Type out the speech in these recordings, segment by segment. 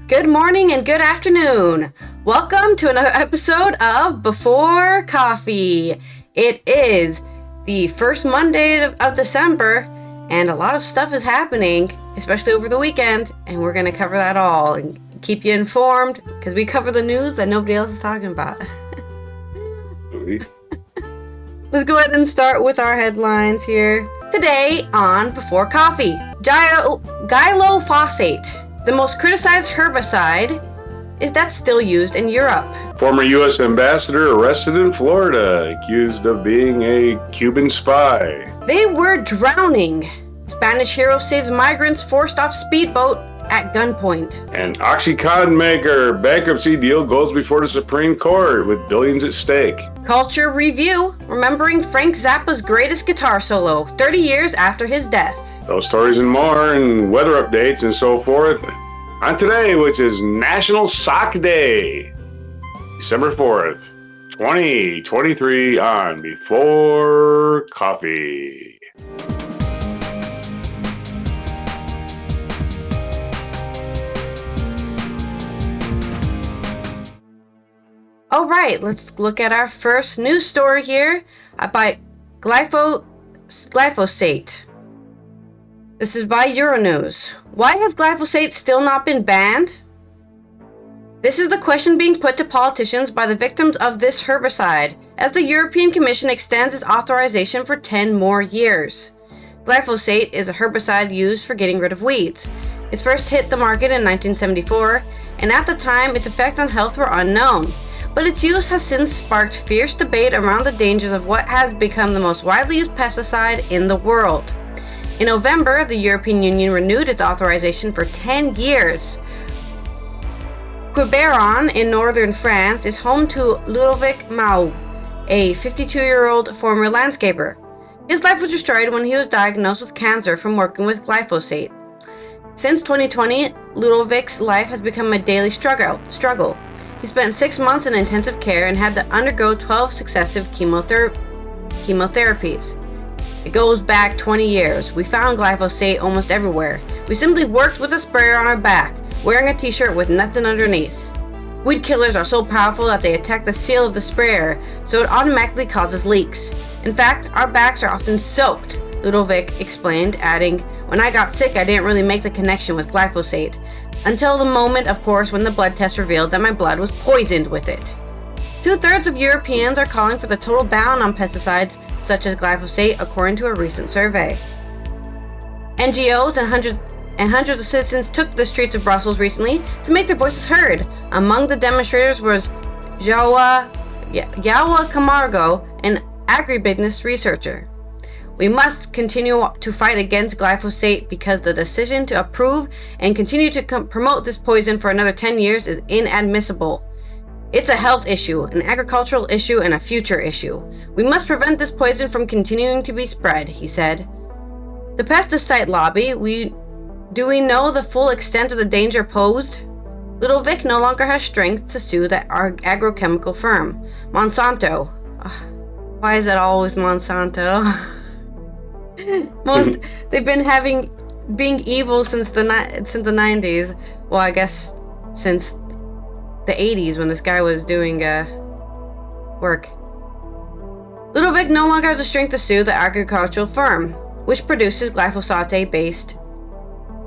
Good morning and good afternoon. Welcome to another episode of Before Coffee. It is the first Monday of December, and a lot of stuff is happening, especially over the weekend, and we're going to cover that all and keep you informed because we cover the news that nobody else is talking about. Let's go ahead and start with our headlines here. Today on Before Coffee, Glyphosate, the most criticized herbicide, is that still used in Europe. Former U.S. ambassador arrested in Florida, accused of being a Cuban spy. They were drowning. Spanish hero saves migrants forced off speedboat at gunpoint. And Oxycotin maker bankruptcy deal goes before the Supreme Court with billions at stake. Culture review, remembering Frank Zappa's greatest guitar solo 30 years after his death. Those stories and more, and weather updates and so forth on today, which is National Sock Day, December 4th, 2023 on Before Coffee. All right, let's look at our first news story here by Glyphosate. This is by Euronews. Why has glyphosate still not been banned? This is the question being put to politicians by the victims of this herbicide, as the European Commission extends its authorization for 10 more years. Glyphosate is a herbicide used for getting rid of weeds. It first hit the market in 1974, and at the time its effect on health were unknown. But its use has since sparked fierce debate around the dangers of what has become the most widely used pesticide in the world. In November, the European Union renewed its authorization for 10 years. Quiberon in northern France is home to Ludovic Mau, a 52-year-old former landscaper. His life was destroyed when he was diagnosed with cancer from working with glyphosate. Since 2020, Ludovic's life has become a daily struggle. He spent 6 months in intensive care and had to undergo 12 successive chemotherapies. It goes back 20 years. We found glyphosate almost everywhere. We simply worked with a sprayer on our back, wearing a t-shirt with nothing underneath. Weed killers are so powerful that they attack the seal of the sprayer, so it automatically causes leaks. In fact, our backs are often soaked, Ludovic explained, adding, "When I got sick, I didn't really make the connection with glyphosate. Until the moment, of course, when the blood test revealed that my blood was poisoned with it." 2/3 of Europeans are calling for the total ban on pesticides such as glyphosate, according to a recent survey. NGOs and hundreds of citizens took to the streets of Brussels recently to make their voices heard. Among the demonstrators was João Camargo, an agribusiness researcher. "We must continue to fight against glyphosate because the decision to approve and continue to promote this poison for another 10 years is inadmissible. It's a health issue, an agricultural issue, and a future issue. We must prevent this poison from continuing to be spread," he said. The pesticide lobby, do we know the full extent of the danger posed? Ludovic no longer has strength to sue the agrochemical firm, Monsanto. Why is it always Monsanto? They've been being evil since the 90s. Well, I guess since the 80s when this guy was doing work. Ludovic no longer has the strength to sue the agricultural firm, which produces glyphosate-based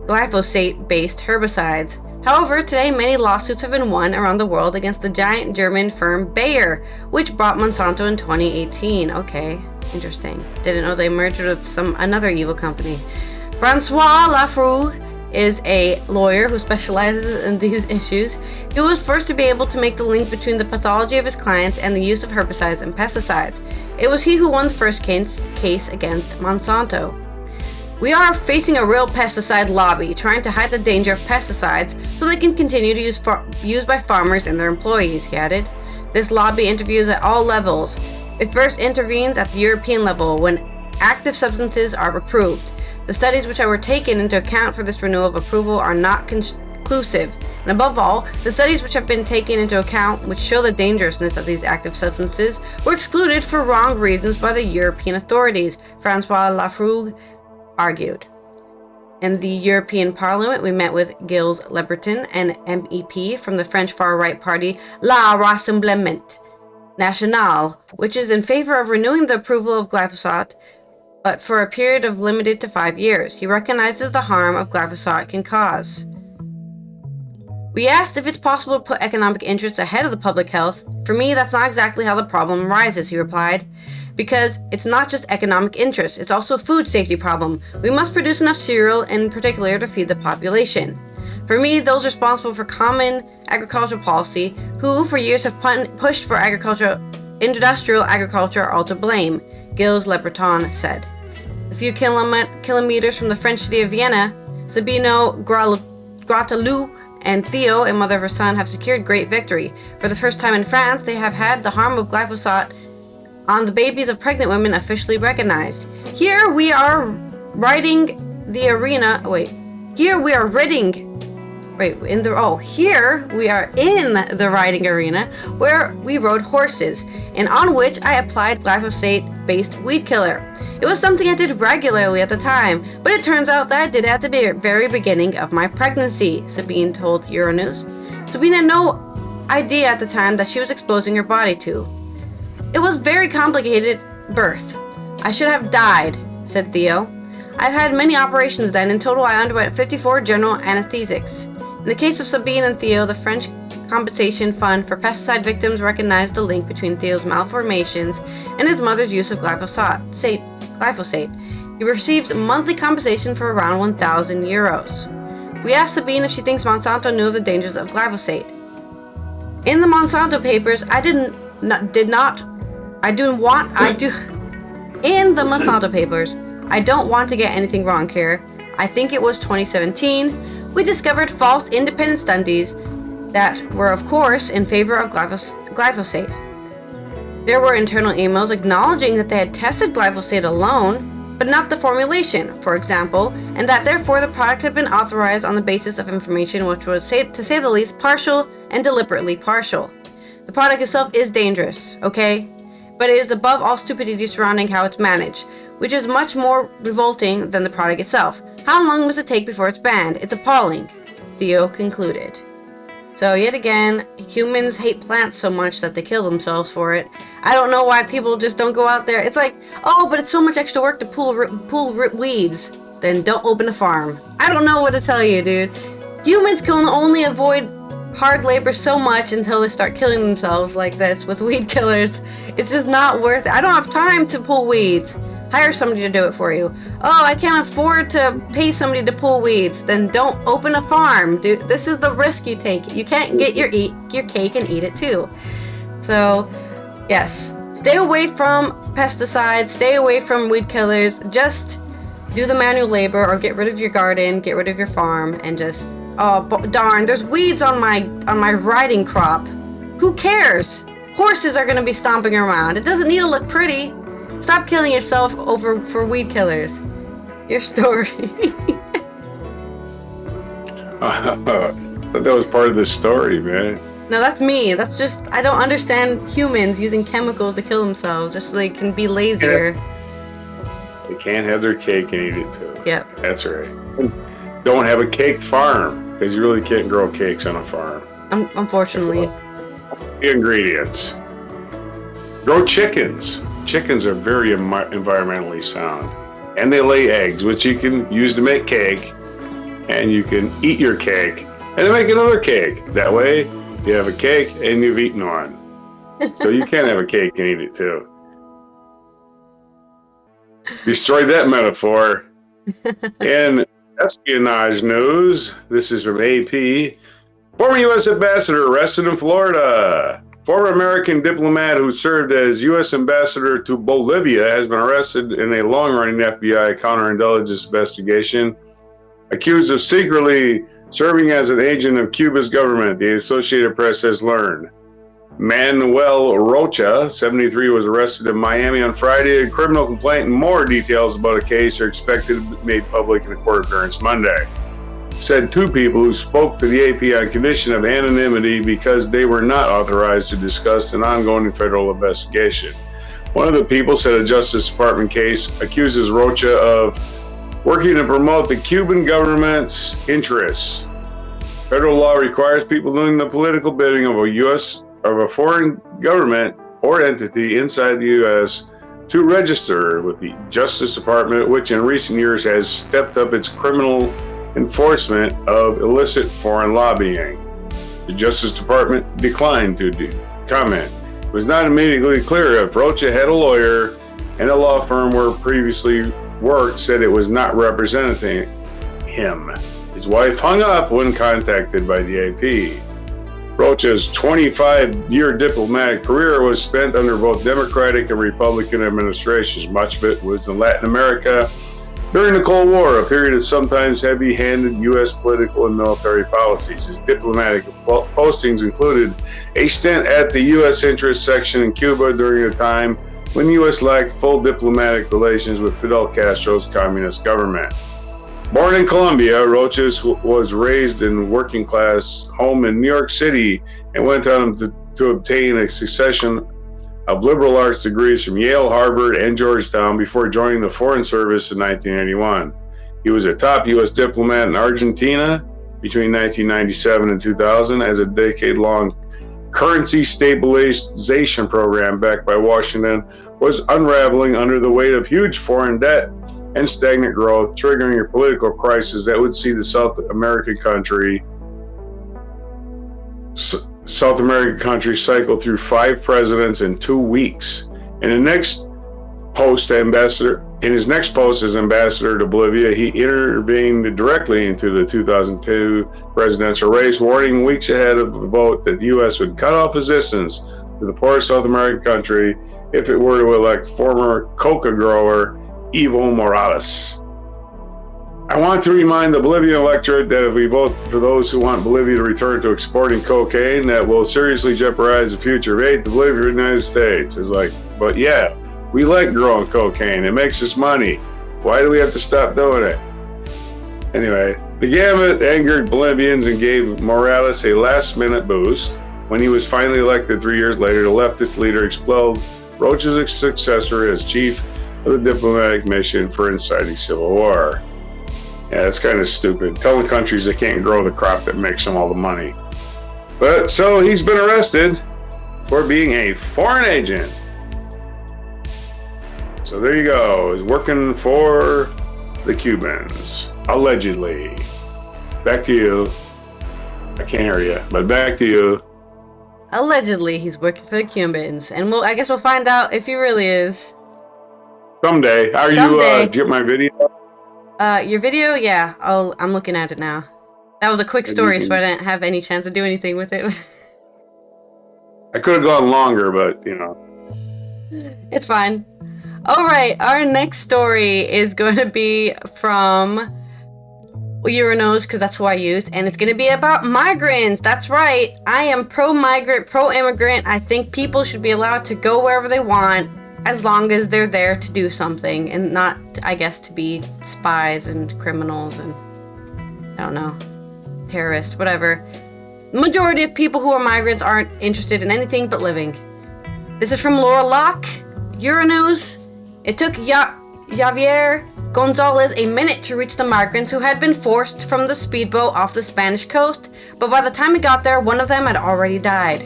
herbicides. However, today many lawsuits have been won around the world against the giant German firm Bayer, which bought Monsanto in 2018. Okay, interesting. Didn't know they merged with another evil company. Francois Lafroug is a lawyer who specializes in these issues. He was first to be able to make the link between the pathology of his clients and the use of herbicides and pesticides. It was he who won the first case against Monsanto. "We are facing a real pesticide lobby trying to hide the danger of pesticides so they can continue to used by farmers and their employees," he added. This lobby interviews at all levels. It first intervenes at the European level when active substances are approved. The studies which were taken into account for this renewal of approval are not conclusive, and above all, the studies which have been taken into account which show the dangerousness of these active substances were excluded for wrong reasons by the European authorities, Francois Lafroug argued. In the European Parliament, we met with Gilles Leberton, an MEP from the French far-right party La Rassemblement National, which is in favor of renewing the approval of glyphosate, but for a period of limited to 5 years. He recognizes the harm of glyphosate can cause. We asked if it's possible to put economic interests ahead of the public health. For me, that's not exactly how the problem arises, he replied. Because it's not just economic interest, it's also a food safety problem. We must produce enough cereal, in particular, to feed the population. For me, those responsible for common agricultural policy, who for years have pushed for industrial agriculture, are all to blame, Gilles Leberton said. A few kilometers from the French city of Vienna, Sabino Gratelou and Theo, a mother of her son, have secured great victory. For the first time in France, they have had the harm of glyphosate on the babies of pregnant women officially recognized. Here we are riding the arena. Here we are in the riding arena where we rode horses and on which I applied glyphosate-based weed killer. It was something I did regularly at the time, but it turns out that I did it at the very beginning of my pregnancy, Sabine told Euronews. Sabine had no idea at the time that she was exposing her body to. It was very complicated birth. I should have died, said Theo. I've had many operations then. In total, I underwent 54 general anesthesics. In the case of Sabine and Theo, the French Compensation Fund for Pesticide Victims recognized the link between Theo's malformations and his mother's use of glyphosate. He receives monthly compensation for around 1,000 euros. We asked Sabine if she thinks Monsanto knew of the dangers of glyphosate. In the Monsanto papers, In the Monsanto papers, I don't want to get anything wrong here. I think it was 2017, we discovered false independent studies that were, of course, in favor of glyphosate. There were internal emails acknowledging that they had tested glyphosate alone, but not the formulation, for example, and that therefore the product had been authorized on the basis of information which was, to say the least, partial and deliberately partial. The product itself is dangerous, okay? But it is above all stupidity surrounding how it's managed, which is much more revolting than the product itself. How long must it take before it's banned? It's appalling, Theo concluded. So yet again, humans hate plants so much that they kill themselves for it. I don't know why people just don't go out there. It's like, oh, but it's so much extra work to pull weeds. Then don't open a farm. I don't know what to tell you, dude. Humans can only avoid hard labor so much until they start killing themselves like this with weed killers. It's just not worth it. I don't have time to pull weeds. Hire somebody to do it for you. Oh, I can't afford to pay somebody to pull weeds. Then don't open a farm, dude. This is the risk you take. You can't get your cake and eat it too. So, yes, stay away from pesticides. Stay away from weed killers. Just do the manual labor or get rid of your garden, get rid of your farm, and just, oh darn, there's weeds on my riding crop. Who cares? Horses are gonna be stomping around. It doesn't need to look pretty. Stop killing yourself for weed killers. Your story. But that was part of the story, man. No, that's me. That's just, I don't understand humans using chemicals to kill themselves just so they can be lazier. Yeah. They can't have their cake and eat it too. Yep. That's right. Don't have a cake farm because you really can't grow cakes on a farm. Unfortunately. The ingredients. Grow chickens. Chickens are very environmentally sound. And they lay eggs, which you can use to make cake. And you can eat your cake and then make another cake. That way, you have a cake and you've eaten one. So you can have a cake and eat it too. Destroyed that metaphor. In espionage news, this is from AP. Former U.S. ambassador arrested in Florida. Former American diplomat who served as U.S. ambassador to Bolivia has been arrested in a long-running FBI counterintelligence investigation, accused of secretly serving as an agent of Cuba's government, the Associated Press has learned. Manuel Rocha, 73, was arrested in Miami on Friday. A criminal complaint and more details about a case are expected to be made public in a court appearance Monday. Said two people who spoke to the AP on condition of anonymity because they were not authorized to discuss an ongoing federal investigation. One of the people said a Justice Department case accuses Rocha of working to promote the Cuban government's interests. Federal law requires people doing the political bidding of a foreign government or entity inside the U.S. to register with the Justice Department, which in recent years has stepped up its criminal enforcement of illicit foreign lobbying. The Justice Department declined to comment. It was not immediately clear if Rocha had a lawyer, and a law firm where previously worked said it was not representing him. His wife hung up when contacted by the AP. Rocha's 25-year diplomatic career was spent under both Democratic and Republican administrations. Much of it was in Latin America during the Cold War, a period of sometimes heavy-handed U.S. political and military policies. His diplomatic postings included a stint at the U.S. Interest Section in Cuba during a time when the U.S. lacked full diplomatic relations with Fidel Castro's communist government. Born in Colombia, Rocha was raised in a working-class home in New York City and went on to obtain a succession of liberal arts degrees from Yale, Harvard, and Georgetown before joining the Foreign Service in 1981. He was a top U.S. diplomat in Argentina between 1997 and 2000 as a decade-long currency stabilization program backed by Washington was unraveling under the weight of huge foreign debt and stagnant growth, triggering a political crisis that would see the South American country cycle through 5 presidents in 2 weeks. In his next post as ambassador to Bolivia, he intervened directly into the 2002 presidential race, warning weeks ahead of the vote that the U.S. would cut off assistance to the poorest South American country if it were to elect former coca grower Evo Morales. I want to remind the Bolivian electorate that if we vote for those who want Bolivia to return to exporting cocaine, that will seriously jeopardize the future of aid to Bolivia and the United States. It's like, but yeah, we like growing cocaine. It makes us money. Why do we have to stop doing it? Anyway, the gambit angered Bolivians and gave Morales a last-minute boost. When he was finally elected 3 years later, the leftist leader expelled Rocha's successor as chief of the diplomatic mission for inciting civil war. Yeah, that's kind of stupid. Telling countries they can't grow the crop that makes them all the money. But so he's been arrested for being a foreign agent. So there you go. He's working for the Cubans, allegedly. Back to you. I can't hear you, but back to you. Allegedly, he's working for the Cubans, and I guess we'll find out if he really is. Someday. Someday. Did you get my video? Your video? Yeah. I'm looking at it now. That was a quick story, so I didn't have any chance to do anything with it. I could have gone longer, but, It's fine. Alright, our next story is going to be from Uranos, because that's who I used, and it's going to be about migrants. That's right. I am pro-migrant, pro-immigrant. I think people should be allowed to go wherever they want, as long as they're there to do something, and not, I guess, to be spies and criminals and, I don't know, terrorists, whatever. The majority of people who are migrants aren't interested in anything but living. This is from Laura Locke, Uranos. It took Javier Gonzalez a minute to reach the migrants who had been forced from the speedboat off the Spanish coast, but by the time he got there, one of them had already died.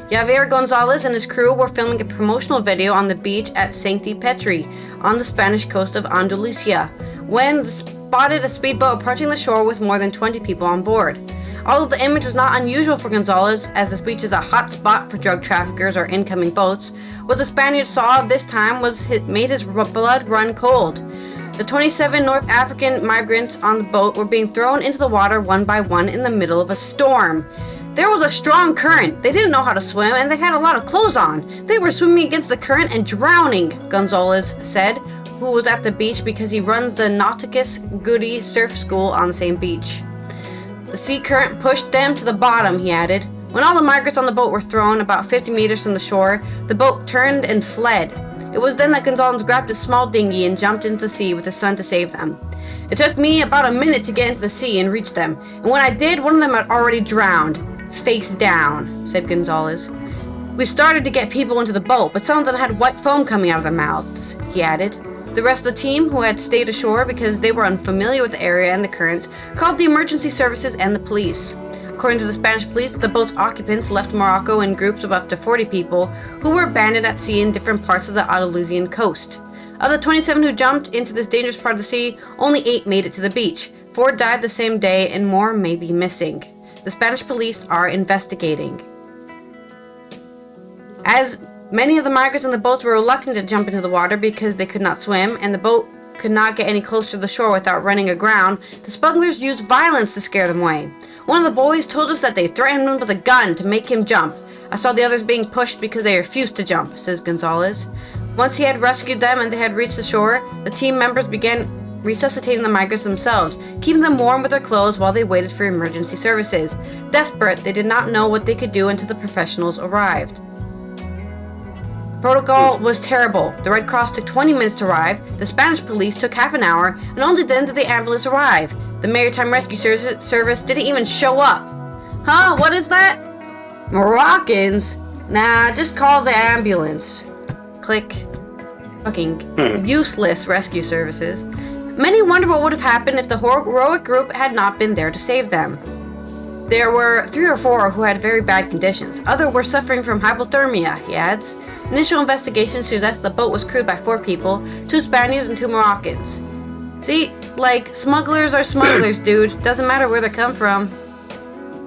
Javier Gonzalez and his crew were filming a promotional video on the beach at Sancti Petri on the Spanish coast of Andalusia when they spotted a speedboat approaching the shore with more than 20 people on board. Although the image was not unusual for Gonzalez, as this beach is a hot spot for drug traffickers or incoming boats, what the Spaniard saw this time made his blood run cold. The 27 North African migrants on the boat were being thrown into the water one by one in the middle of a storm. There was a strong current. They didn't know how to swim, and they had a lot of clothes on. They were swimming against the current and drowning, Gonzalez said, who was at the beach because he runs the Nauticus Goody Surf School on the same beach. The sea current pushed them to the bottom, he added. When all the migrants on the boat were thrown about 50 meters from the shore, the boat turned and fled. It was then that Gonzalez grabbed a small dinghy and jumped into the sea with his son to save them. It took me about a minute to get into the sea and reach them, and when I did, one of them had already drowned. Face down, said Gonzalez. We started to get people into the boat, but some of them had white foam coming out of their mouths, he added. The rest of the team, who had stayed ashore because they were unfamiliar with the area and the currents, called the emergency services and the police. According to the Spanish police, the boat's occupants left Morocco in groups of up to 40 people who were abandoned at sea in different parts of the Andalusian coast. Of the 27 who jumped into this dangerous part of the sea, only 8 made it to the beach. 4 died the same day and more may be missing. The Spanish police are investigating. As many of the migrants on the boats were reluctant to jump into the water because they could not swim, and the boat could not get any closer to the shore without running aground, the smugglers used violence to scare them away. One of the boys told us that they threatened him with a gun to make him jump. I saw the others being pushed because they refused to jump, says Gonzalez. Once he had rescued them and they had reached the shore, the team members began resuscitating the migrants themselves, keeping them warm with their clothes while they waited for emergency services. Desperate, they did not know what they could do until the professionals arrived. Protocol was terrible. The Red Cross took 20 minutes to arrive, the Spanish police took half an hour, and only then did the ambulance arrive. The Maritime Rescue Service didn't even show up. Huh? What is that? Moroccans? Nah, just call the ambulance. Click. Fucking useless rescue services. Many wonder what would have happened if the heroic group had not been there to save them. There were 3 or 4 who had very bad conditions. Others were suffering from hypothermia, he adds. Initial investigations suggest the boat was crewed by 4 people, 2 Spaniards and 2 Moroccans. See, like, smugglers are smugglers, dude. Doesn't matter where they come from.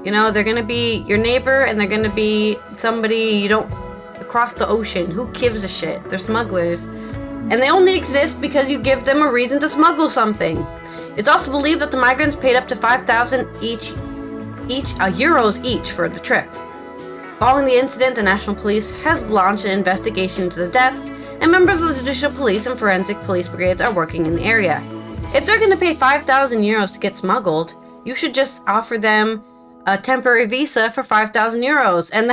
You know, they're gonna be your neighbor and they're gonna be somebody you don't across the ocean. Who gives a shit? They're smugglers. And they only exist because you give them a reason to smuggle something. It's also believed that the migrants paid up to 5,000 euros each for the trip. Following the incident, the National Police has launched an investigation into the deaths, and members of the Judicial Police and Forensic Police Brigades are working in the area. If they're going to pay 5,000 euros to get smuggled, you should just offer them a temporary visa for 5,000 euros, and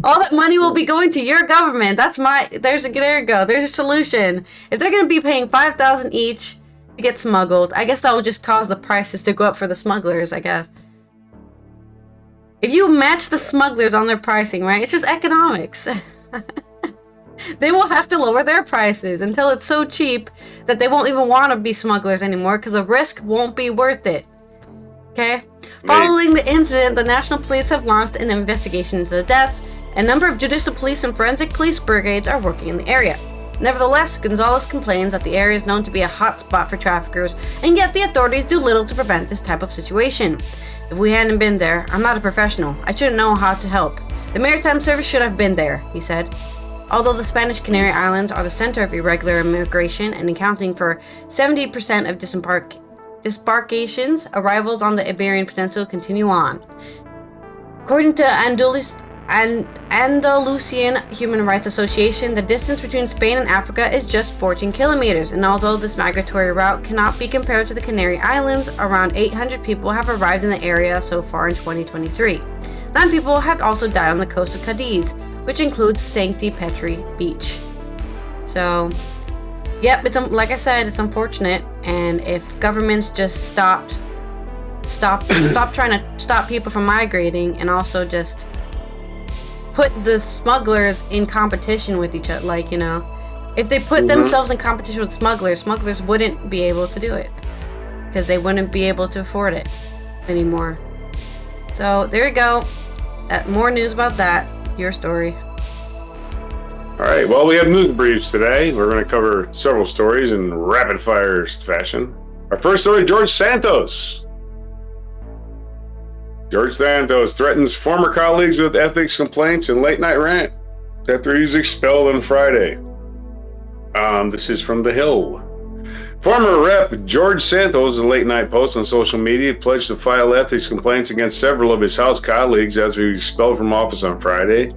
all that money will be going to your government. There you go. There's a solution. If they're going to be paying 5,000 each to get smuggled, I guess that will just cause the prices to go up for the smugglers, I guess. If you match the smugglers on their pricing, right? It's just economics. They will have to lower their prices until it's so cheap that they won't even want to be smugglers anymore because the risk won't be worth it. Okay? Following the incident, the National Police have launched an investigation into the deaths. A number of Judicial Police and Forensic Police Brigades are working in the area. Nevertheless, Gonzalez complains that the area is known to be a hot spot for traffickers, and yet the authorities do little to prevent this type of situation. If we hadn't been there, I'm not a professional. I shouldn't know how to help. The Maritime Service should have been there, he said. Although the Spanish Canary Islands are the center of irregular immigration and accounting for 70% of disembarkations, arrivals on the Iberian Peninsula continue on. According to Andalusian Human Rights Association, the distance between Spain and Africa is just 14 kilometers, and although this migratory route cannot be compared to the Canary Islands, around 800 people have arrived in the area so far in 2023. 9 people have also died on the coast of Cadiz, which includes Sancti Petri Beach. So, yep, like I said, it's unfortunate, and if governments just stop trying to stop people from migrating, and also just put the smugglers in competition with each other, like, you know, if they put themselves in competition with smugglers wouldn't be able to do it because they wouldn't be able to afford it anymore. So there you go. More news about that. Your story. All right. Well, we have news briefs today. We're going to cover several stories in rapid fire fashion. Our first story: George Santos. George Santos threatens former colleagues with ethics complaints and late night rant after he was expelled on Friday. This is from The Hill. Former Rep. George Santos, a late night post on social media, pledged to file ethics complaints against several of his House colleagues after he was expelled from office on Friday.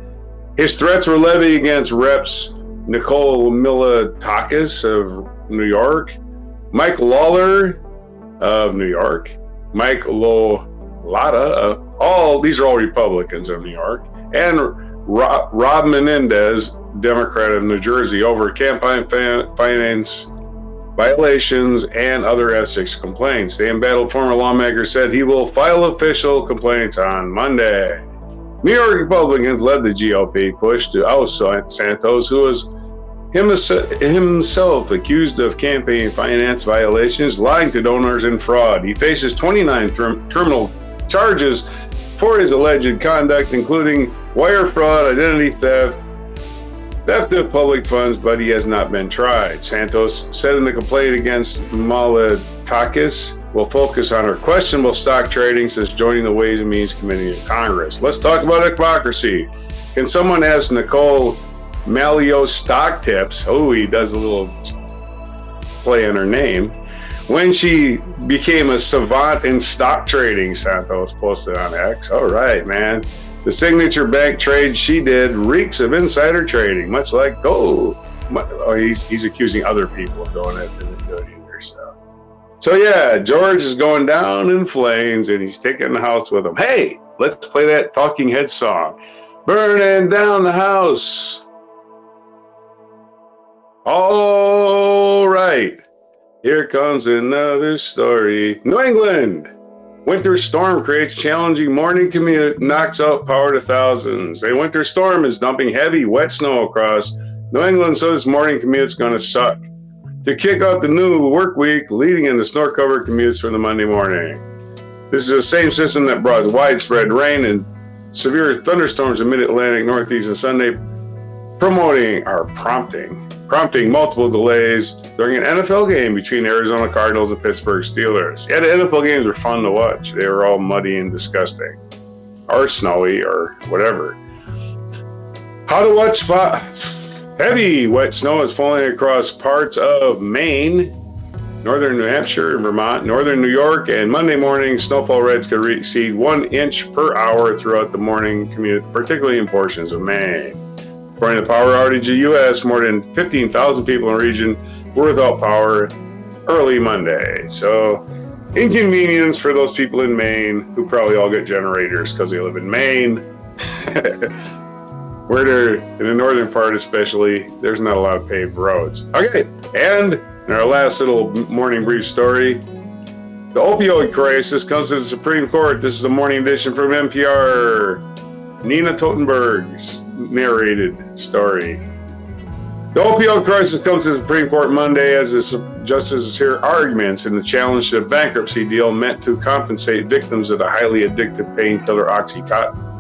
His threats were levied against Reps. Nicole Milatakis of New York, Mike Lawler of New York, Mike Lolata, these are all Republicans of New York, and Rob Menendez, Democrat of New Jersey, over campaign finance violations and other ethics complaints. The embattled former lawmaker said he will file official complaints on Monday. New York Republicans led the GOP push to oust Santos, who was himself accused of campaign finance violations, lying to donors, and fraud. He faces 29 criminal charges for his alleged conduct, including wire fraud, identity theft, theft of public funds, but he has not been tried. Santos said in the complaint against Malatakis will focus on her questionable stock trading since joining the Ways and Means Committee of Congress. Let's talk about hypocrisy. Can someone ask Nicole Malio stock tips? Oh, he does a little play on her name. When she became a savant in stock trading, Santos posted on X. All right, man. The signature bank trade she did reeks of insider trading, much like he's accusing other people of doing it and doing it either. So yeah, George is going down in flames and he's taking the house with him. Hey, let's play that Talking Heads song. Burning down the house. All right, here comes another story. New England. Winter storm creates challenging morning commute, knocks out power to thousands. A winter storm is dumping heavy, wet snow across New England, so this morning commute's going to suck. To kick off the new work week, leading into snow-covered commutes for the Monday morning. This is the same system that brought widespread rain and severe thunderstorms in mid-Atlantic, Northeast, and Sunday, prompting multiple delays during an NFL game between Arizona Cardinals and Pittsburgh Steelers. Yeah, the NFL games were fun to watch. They were all muddy and disgusting, or snowy, or whatever. How to watch heavy wet snow is falling across parts of Maine, northern New Hampshire, Vermont, northern New York, and Monday morning snowfall rates could exceed 1 inch per hour throughout the morning commute, particularly in portions of Maine. According to Power Outage U.S., more than 15,000 people in the region were without power early Monday. So, inconvenience for those people in Maine who probably all get generators because they live in Maine. Where they're in the northern part especially, there's not a lot of paved roads. Okay, and in our last little morning brief story, the opioid crisis comes to the Supreme Court. This is the morning edition from NPR. Nina Totenberg's narrated story. The opioid crisis comes to the Supreme Court Monday as the justices hear arguments in the challenge to the bankruptcy deal meant to compensate victims of the highly addictive painkiller Oxycotin.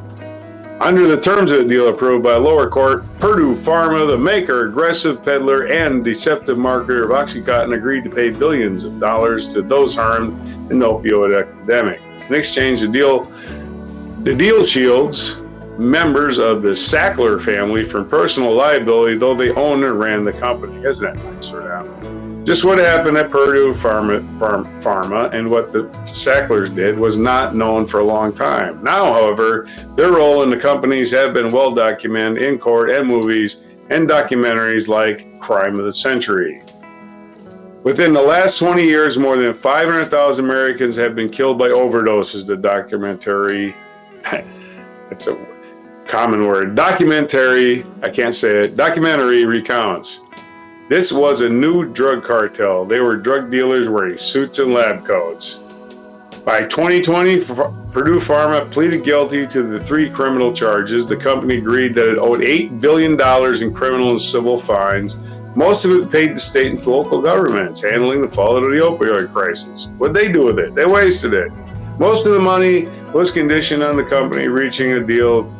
Under the terms of the deal approved by a lower court, Purdue Pharma, the maker, aggressive peddler, and deceptive marketer of Oxycontin, agreed to pay billions of dollars to those harmed in the opioid epidemic. In exchange, the deal shields members of the Sackler family from personal liability, though they owned and ran the company. Isn't that nice for them? Just what happened at Purdue Pharma and what the Sacklers did was not known for a long time. Now, however, their role in the companies have been well documented in court and movies and documentaries like Crime of the Century. Within the last 20 years, more than 500,000 Americans have been killed by overdoses, the documentary, it's a common word, documentary recounts. This was a new drug cartel. They were drug dealers wearing suits and lab coats. By 2020, Purdue Pharma pleaded guilty to the 3 criminal charges. The company agreed that it owed $8 billion in criminal and civil fines, most of it paid to state and local governments handling the fallout of the opioid crisis. What'd they do with it? They wasted it. Most of the money was conditioned on the company reaching a deal with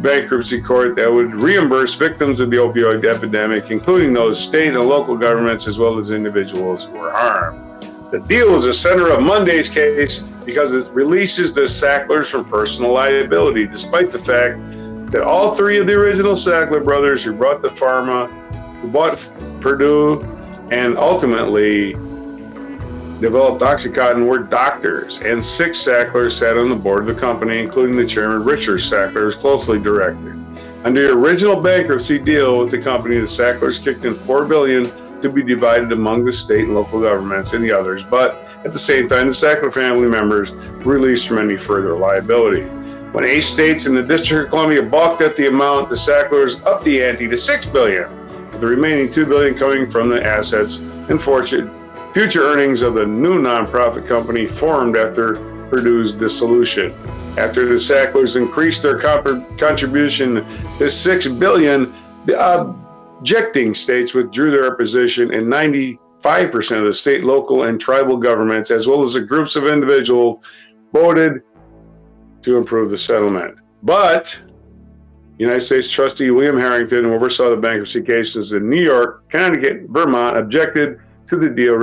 bankruptcy court that would reimburse victims of the opioid epidemic, including those state and local governments as well as individuals who were harmed. The deal is the center of Monday's case because it releases the Sacklers from personal liability, despite the fact that all 3 of the original Sackler brothers who bought Purdue and ultimately developed Oxycontin were doctors, and 6 Sacklers sat on the board of the company, including the chairman, Richard Sackler, who's closely directed. Under the original bankruptcy deal with the company, the Sacklers kicked in $4 billion to be divided among the state and local governments and the others, but at the same time, the Sackler family members were released from any further liability. When 8 states and the District of Columbia balked at the amount, the Sacklers upped the ante to $6 billion, with the remaining $2 billion coming from the assets and future earnings of the new nonprofit company formed after Purdue's dissolution. After the Sacklers increased their contribution to $6 billion, rejecting states withdrew their opposition, and 95% of the state, local, and tribal governments, as well as the groups of individuals, voted to approve the settlement. But United States Trustee William Harrington, who oversaw the bankruptcy cases in New York, Connecticut, and Vermont, objected to the deal,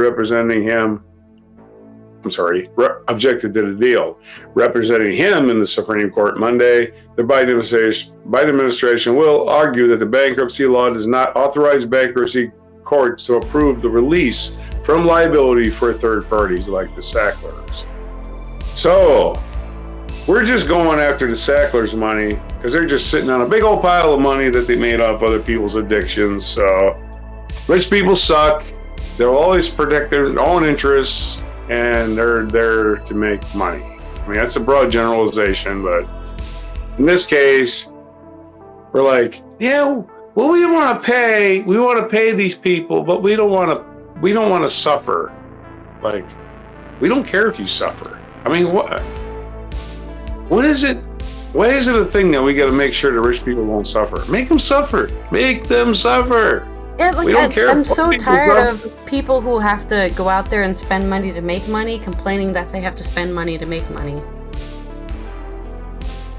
objected to the deal. Representing him in the Supreme Court Monday, the Biden administration will argue that the bankruptcy law does not authorize bankruptcy courts to approve the release from liability for third parties like the Sacklers. So, we're just going after the Sacklers' money because they're just sitting on a big old pile of money that they made off other people's addictions. So, rich people suck. They'll always protect their own interests, and they're there to make money. I mean, that's a broad generalization, but in this case, we're like, yeah, well, we want to pay these people, but we don't want to suffer. Like, we don't care if you suffer. I mean, what is it? Why is it a thing that we got to make sure the rich people won't suffer? Make them suffer. Make them suffer. Yeah, like, we don't care. I'm so tired of people who have to go out there and spend money to make money, complaining that they have to spend money to make money.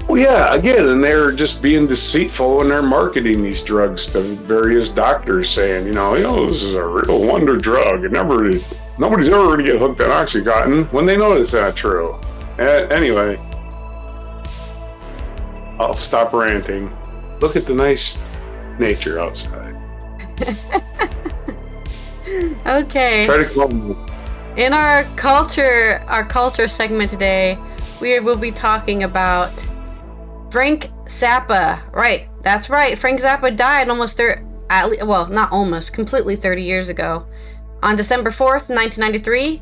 Well, yeah, again, and they're just being deceitful when they're marketing these drugs to various doctors, saying, this is a real wonder drug, and nobody's ever going to get hooked on Oxycotin, when they know it's not true. Anyway, I'll stop ranting. Look at the nice nature outside. Okay. Try to come. In our culture segment today, we will be talking about Frank Zappa. Right, that's right. Frank Zappa died completely 30 years ago. On December 4th, 1993,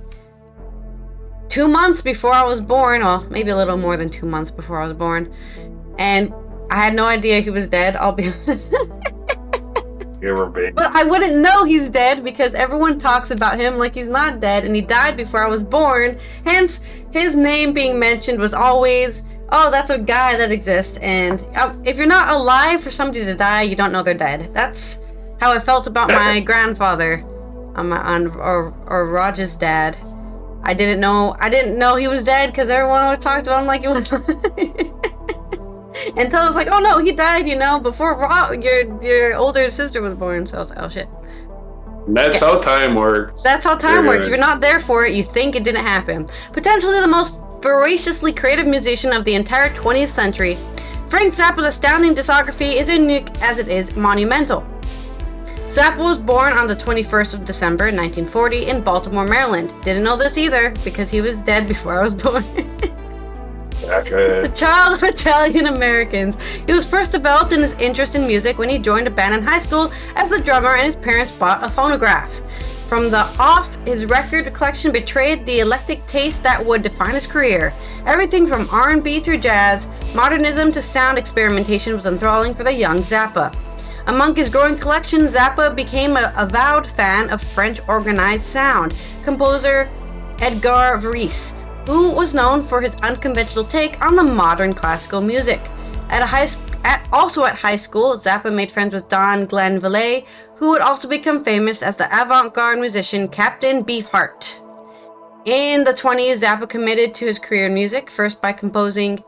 2 months before I was born, well, maybe a little more than 2 months before I was born. And I had no idea he was dead, I'll be honest. But I wouldn't know he's dead because everyone talks about him like he's not dead, and he died before I was born. Hence, his name being mentioned was always, oh, that's a guy that exists. And if you're not alive for somebody to die, you don't know they're dead. That's how I felt about my grandfather, or Rog's dad. I didn't know he was dead because everyone always talked about him like he was. Until I was like, oh no, he died, before your older sister was born. So I was like, oh shit. That's how time works. That's how time works. If you're not there for it, you think it didn't happen. Potentially the most voraciously creative musician of the entire 20th century, Frank Zappa's astounding discography is unique as it is monumental. Zappa was born on the 21st of December 1940 in Baltimore, Maryland. Didn't know this either because he was dead before I was born. The child of Italian Americans. He was first developed in his interest in music when he joined a band in high school as the drummer, and his parents bought a phonograph. From the off, his record collection betrayed the eclectic taste that would define his career. Everything from R&B through jazz, modernism to sound experimentation was enthralling for the young Zappa. Among his growing collection, Zappa became an avowed fan of French organized sound. Composer Edgar Varese, who was known for his unconventional take on the modern classical music. Also at high school, Zappa made friends with Don Glenville, who would also become famous as the avant-garde musician Captain Beefheart. In the 20s, Zappa committed to his career in music, first by composing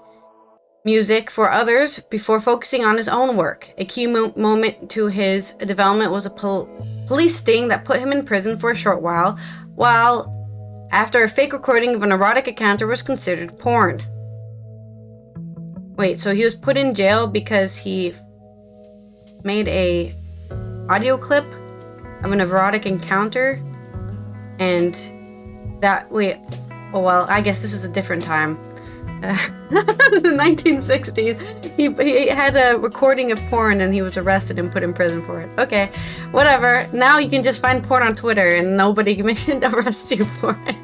music for others before focusing on his own work. A key moment to his development was a police sting that put him in prison for a short while after a fake recording of an erotic encounter was considered porn. Wait, so he was put in jail because he made a audio clip of an erotic encounter? And that, I guess this is a different time. The 1960s, he had a recording of porn and he was arrested and put in prison for it. Okay, whatever. Now you can just find porn on Twitter and nobody can arrest you for it.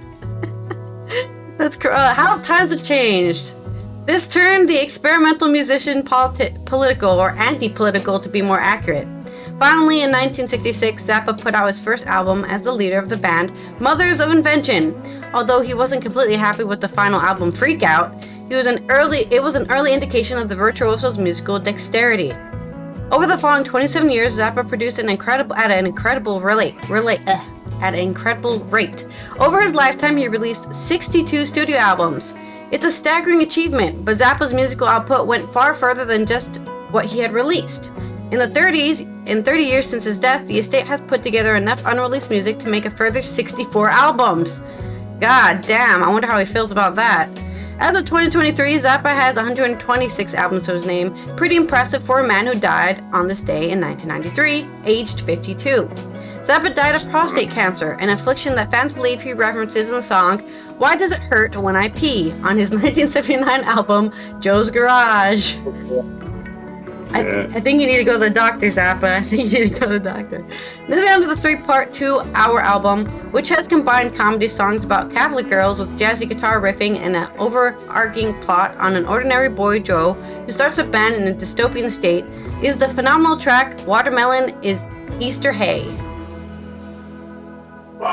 That's how times have changed. This turned the experimental musician political, or anti-political to be more accurate. Finally, in 1966, Zappa put out his first album as the leader of the band, Mothers of Invention. Although he wasn't completely happy with the final album, Freak Out, it was an early indication of the virtuoso's musical dexterity. Over the following 27 years, Zappa produced at an incredible rate. Over his lifetime, he released 62 studio albums. It's a staggering achievement, but Zappa's musical output went far further than just what he had released. In 30 years since his death, the estate has put together enough unreleased music to make a further 64 albums. God damn, I wonder how he feels about that. As of 2023, Zappa has 126 albums to his name. Pretty impressive for a man who died on this day in 1993, aged 52. Zappa died of prostate cancer, an affliction that fans believe he references in the song Why Does It Hurt When I Pee on his 1979 album, Joe's Garage. I think you need to go to the doctor, Zappa. I think you need to go to the doctor. Moving on to the 3-part 2-hour album, which has combined comedy songs about Catholic girls with jazzy guitar riffing and an overarching plot on an ordinary boy, Joe, who starts a band in a dystopian state, is the phenomenal track Watermelon is Easter Hay.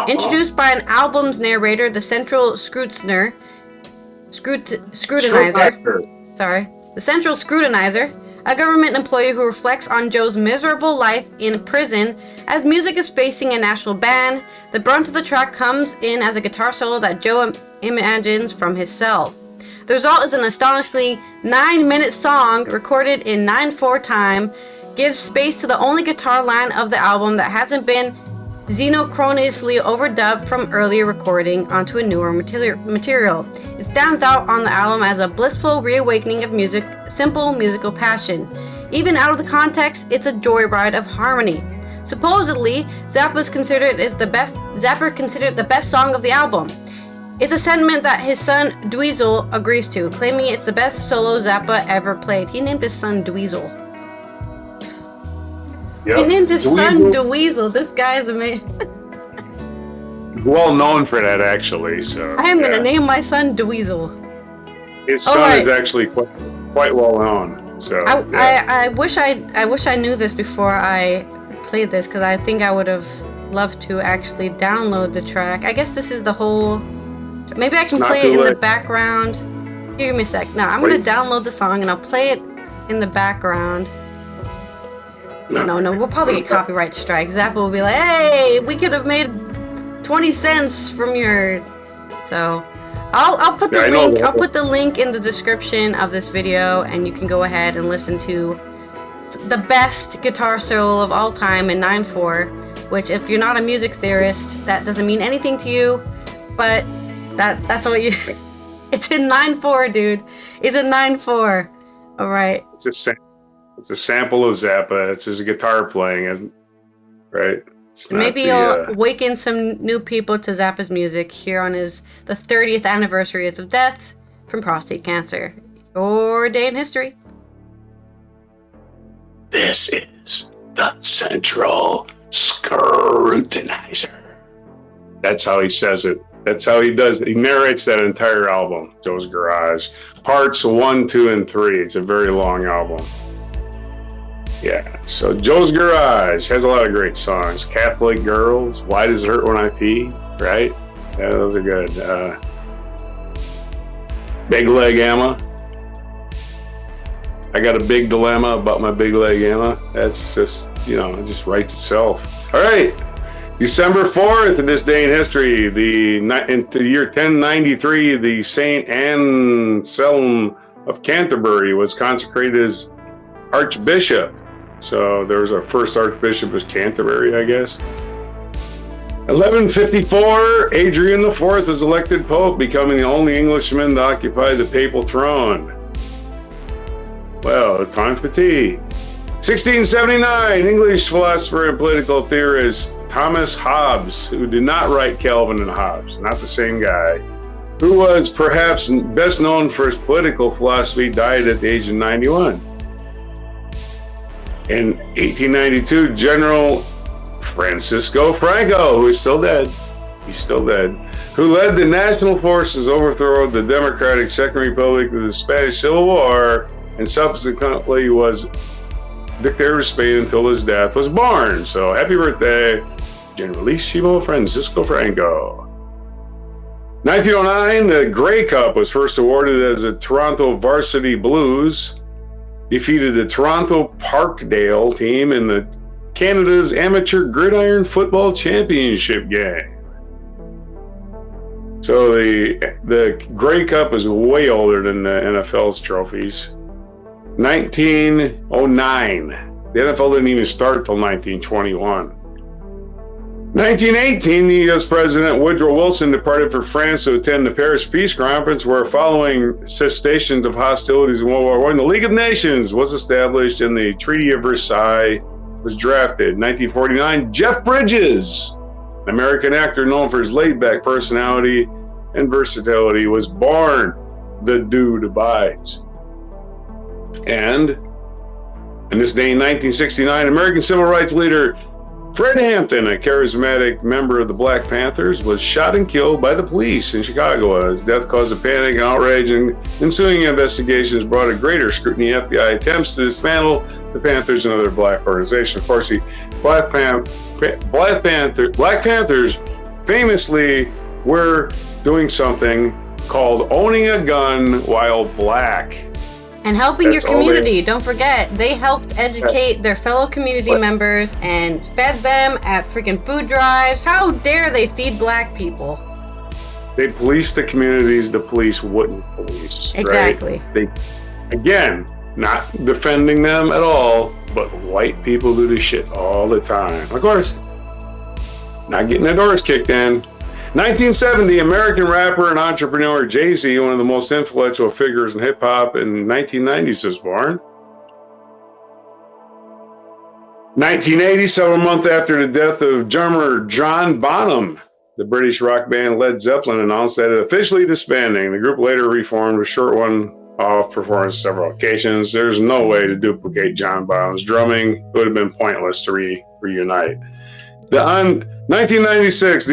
Introduced by an album's narrator, the central scrutinizer. The central scrutinizer, a government employee who reflects on Joe's miserable life in prison as music is facing a national ban. The brunt of the track comes in as a guitar solo that Joe imagines from his cell. The result is an astonishingly 9-minute song recorded in 9/4 time, gives space to the only guitar line of the album that hasn't been xenochronously overdubbed from earlier recording onto a newer material. It stands out on the album as a blissful reawakening of simple musical passion. Even out of the context, it's a joyride of harmony. Supposedly, Zappa considered the best song of the album. It's a sentiment that his son Dweezil agrees to, claiming it's the best solo Zappa ever played. He named his son Dweezil. Yep. He named his son Dweezil. This guy is amazing. Well known for that, actually. So I am gonna name my son Dweezil. His son is actually quite well known. So I wish I knew this before I played this, because I think I would have loved to actually download the track. I guess this is the whole. Maybe I can play it in the background. Here, give me a sec. No, I'm gonna download the song and I'll play it in the background. No, we'll probably get copyright strike. Zappa will be like, hey, we could have made 20 cents from your... So, I'll put the link. I'll put the link in the description of this video, and you can go ahead and listen to the best guitar solo of all time in 9/4. Which, if you're not a music theorist, that doesn't mean anything to you. But that's all you... It's in 9/4, dude. It's in 9/4. All right. It's a sample of Zappa. It's his guitar playing, right? Maybe you'll awaken some new people to Zappa's music here on the 30th anniversary of death from prostate cancer. Your day in history. This is the central scrutinizer. That's how he says it. That's how he does it. He narrates that entire album, Joe's Garage. Parts 1, 2, and 3. It's a very long album. Yeah, so Joe's Garage has a lot of great songs. Catholic Girls, Why Does It Hurt When I Pee, right? Yeah, those are good. Big Leg Emma. I got a big dilemma about my big leg Emma. That's just, it just writes itself. All right, December 4th in this day in history, in the year 1093, the Saint Anselm of Canterbury was consecrated as Archbishop. So there was our first Archbishop of Canterbury, I guess. 1154, Adrian IV was elected Pope, becoming the only Englishman to occupy the papal throne. Well, time for tea. 1679, English philosopher and political theorist Thomas Hobbes, who did not write Calvin and Hobbes, not the same guy, who was perhaps best known for his political philosophy, died at the age of 91. In 1892, General Francisco Franco, who is still dead, who led the national forces, overthrew the Democratic Second Republic of the Spanish Civil War, and subsequently was dictator of Spain until his death, was born. So happy birthday, Generalissimo Francisco Franco. 1909, the Grey Cup was first awarded as the Toronto Varsity Blues. defeated the Toronto Parkdale team in the Canada's Amateur Gridiron Football Championship game. So the Grey Cup is way older than the NFL's trophies. 1909. The NFL didn't even start till 1921. 1918, the U.S. President Woodrow Wilson departed for France to attend the Paris Peace Conference, where following cessations of hostilities in World War I, the League of Nations was established and the Treaty of Versailles was drafted. 1949, Jeff Bridges, an American actor known for his laid-back personality and versatility, was born. The Dude abides. And in this day in 1969, American civil rights leader Fred Hampton, a charismatic member of the Black Panthers, was shot and killed by the police in Chicago. His death caused a panic and outrage, and ensuing investigations brought a greater scrutiny. FBI attempts to dismantle the Panthers and other black organizations. Of course, the Black Panthers famously were doing something called owning a gun while black. And helping your community. Don't forget, they helped educate their fellow community members and fed them at freaking food drives. How dare they feed black people? They policed the communities the police wouldn't police. Exactly. Right? Again, not defending them at all, but white people do this shit all the time. Of course, not getting their doors kicked in. 1970, American rapper and entrepreneur Jay-Z, one of the most influential figures in hip-hop in the 1990s, was born. 1980, several months after the death of drummer John Bonham, the British rock band Led Zeppelin announced that it officially disbanding. The group later reformed with short one-off performance several occasions. There's no way to duplicate John Bonham's drumming. It would have been pointless to reunite. 1996,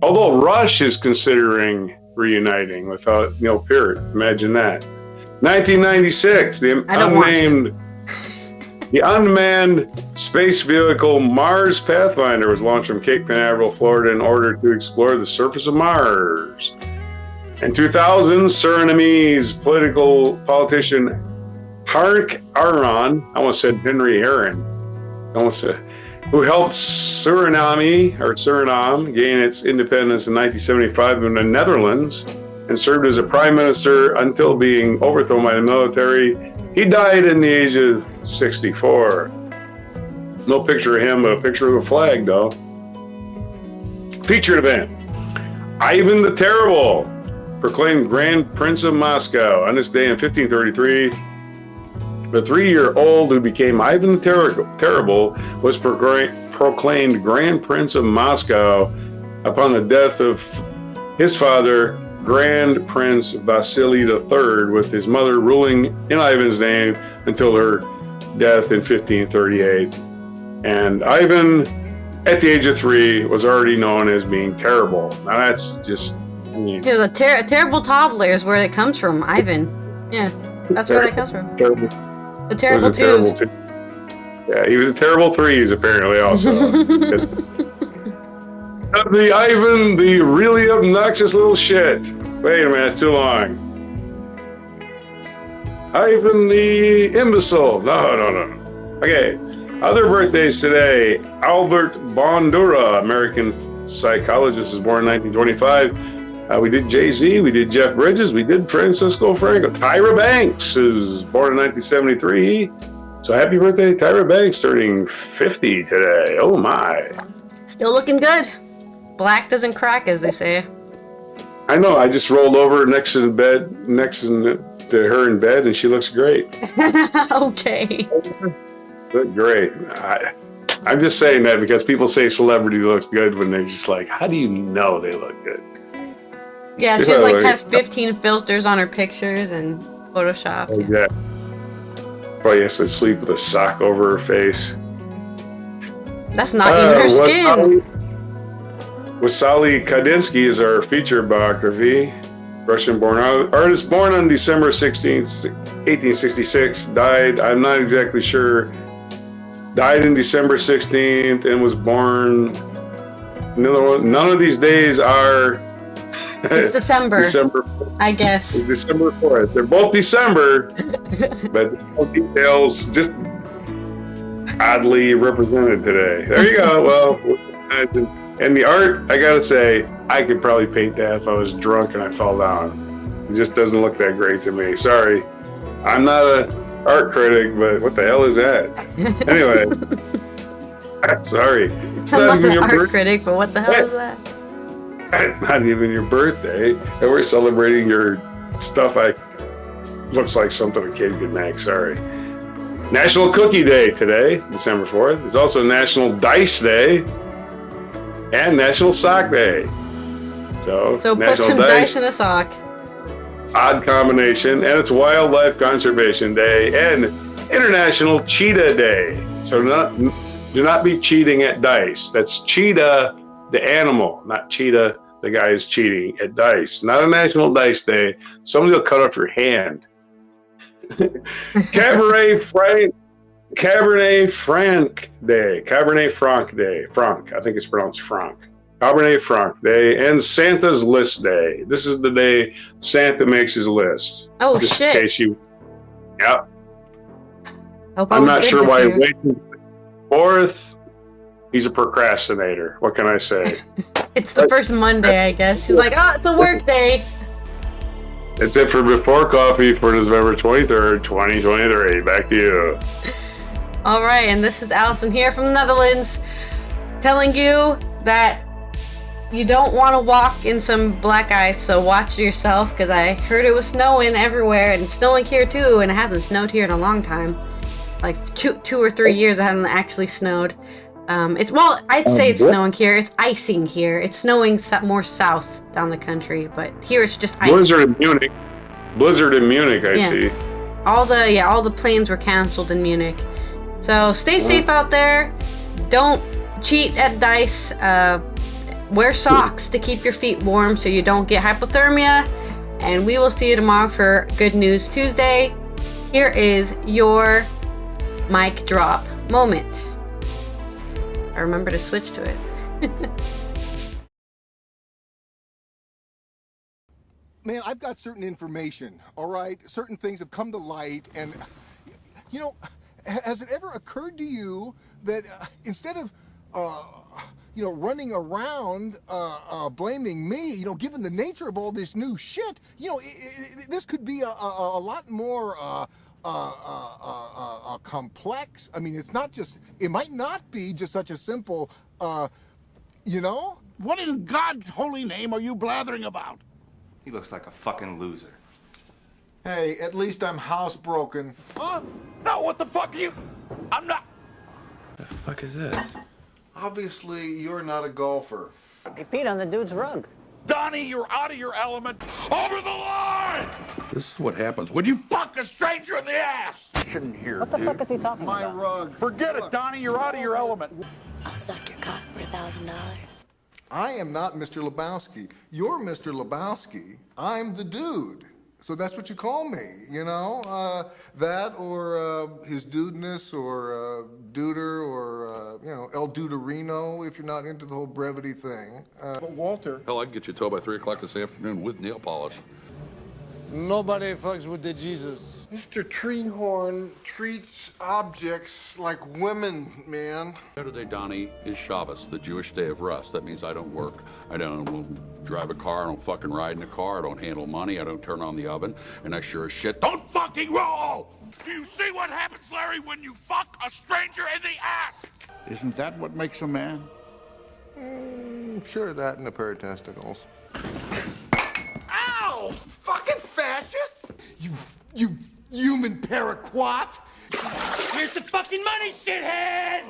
although Rush is considering reuniting without Neil Peart. Imagine that. 1996, the unmanned space vehicle Mars Pathfinder was launched from Cape Canaveral, Florida, in order to explore the surface of Mars. In 2000, Surinamese politician Hark Aron, I almost said Henry Aaron, who helped Suriname gain its independence in 1975 from the Netherlands and served as a prime minister until being overthrown by the military. He died in the age of 64. No picture of him, but a picture of a flag, though. Featured event. Ivan the Terrible, proclaimed Grand Prince of Moscow. On this day in 1533, the 3-year-old who became Ivan the Terrible was proclaimed Grand Prince of Moscow upon the death of his father, Grand Prince Vasily III, with his mother ruling in Ivan's name until her death in 1538. And Ivan, at the age of 3, was already known as being terrible. Now that's just... He was a terrible toddler is where it comes from, Ivan. Yeah, that's where that comes from. Terrible. The terrible twos. Yeah, he was a terrible 3s, apparently, also. The Ivan, the really obnoxious little shit. Wait a minute, it's too long. Ivan the imbecile. No. Okay, other birthdays today. Albert Bandura, American psychologist, is born in 1925. We did Jay-Z, we did Jeff Bridges, we did Francisco Franco. Tyra Banks is born in 1973. So happy birthday, Tyra Banks, turning 50 today. Oh my. Still looking good. Black doesn't crack, as they say. I know, I just rolled over next to her in bed, and she looks great. Okay. Look great. I'm just saying that because people say celebrity looks good when they're just like, how do you know they look good? Yeah, she has 15 filters on her pictures and Photoshop. Oh, yeah. Probably has to sleep with a sock over her face. That's not even her skin. Wassily Kandinsky is our feature biography. Russian-born artist, born on December 16th, 1866. Died, I'm not exactly sure. Died in December 16th and was born. None of these days are It's December. December. I guess. It's December 4th. They're both December, but the details just oddly represented today. There you go. Well, and the art, I gotta say, I could probably paint that if I was drunk and I fell down. It just doesn't look that great to me. Sorry. I'm not an art critic, but what the hell is that? Anyway. Sorry. It's I'm not even an your art critic, but what the hell is that? It's not even your birthday. And we're celebrating your stuff. Looks like something a kid could make. Sorry. National Cookie Day today, December 4th. It's also National Dice Day and National Sock Day. So put some dice in a sock. Odd combination. And it's Wildlife Conservation Day and International Cheetah Day. So do not be cheating at dice. That's cheetah, the animal, not cheetah, the guy who's cheating at dice. Not a National Dice Day. Somebody will cut off your hand. Cabernet Franc Day. Cabernet Franc Day. Franc. I think it's pronounced Franc. Cabernet Franc Day and Santa's List Day. This is the day Santa makes his list. Oh, just shit. In case you... Yep. I'm not sure why he's waiting. 4th, he's a procrastinator. What can I say? It's the first Monday, I guess. He's like, it's a work day. That's it for Before Coffee for November 23rd, 2023. Back to you. All right, and this is Allison here from the Netherlands telling you that you don't want to walk in some black ice, so watch yourself, because I heard it was snowing everywhere, and it's snowing here too, and it hasn't snowed here in a long time. Like 2 or 3 years it hasn't actually snowed. I'd say it's snowing here. It's icing here. It's snowing more south down the country, but here it's just ice. Blizzard in Munich, I see. All the planes were canceled in Munich. So stay safe out there. Don't cheat at dice. Wear socks to keep your feet warm so you don't get hypothermia. And we will see you tomorrow for Good News Tuesday. Here is your mic drop moment. I remember to switch to it. Man, I've got certain information, all right? Certain things have come to light, and, you know, has it ever occurred to you that instead of, running around blaming me, given the nature of all this new shit, this could be a lot more complex. I mean, it might not be just such a simple, What in God's holy name are you blathering about? He looks like a fucking loser. Hey, at least I'm housebroken. Huh? No, what the fuck are you? I'm not. The fuck is this? Obviously, you're not a golfer. He peed on the dude's rug. Donnie, you're out of your element. Over the line! This is what happens when you fuck a stranger in the ass! Shouldn't hear, What the fuck is he talking My about? rug. Forget it, Donnie, you're out of your element. I'll suck your cock for $1,000. I am not Mr. Lebowski. You're Mr. Lebowski. I'm the dude. So that's what you call me, that or his dudeness or duder or, El Duderino if you're not into the whole brevity thing. But Walter. Hell, I'd get you towed by 3 o'clock this afternoon with nail polish. Nobody fucks with the Jesus. Mr. Treehorn treats objects like women, man. Saturday, Donnie, is Shabbos, the Jewish day of rest. That means I don't work. I don't drive a car. I don't fucking ride in a car. I don't handle money. I don't turn on the oven. And I sure as shit don't fucking roll! Do you see what happens, Larry, when you fuck a stranger in the ass? Isn't that what makes a man? Sure, that and a pair of testicles. Ow! Fucking fascist! You human paraquat! Here's the fucking money, shithead!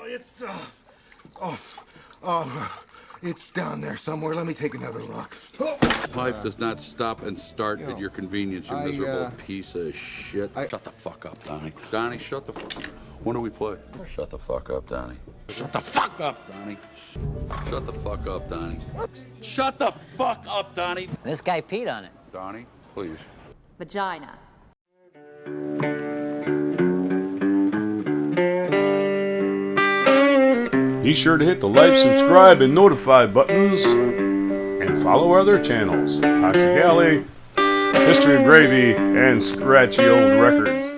It's down there somewhere. Let me take another look. Life does not stop and start at your convenience, you miserable piece of shit. Shut the fuck up, Donnie. Donnie, shut the fuck up. When do we play? Shut the fuck up, Donnie. Shut the fuck up! Donnie. Shut the fuck up, Donnie. Shut the fuck up, Donnie! This guy peed on it. Donnie, please. Vagina. Be sure to hit the like, subscribe, and notify buttons. and follow our other channels, Toxic Alley, History of Gravy, and Scratchy Old Records.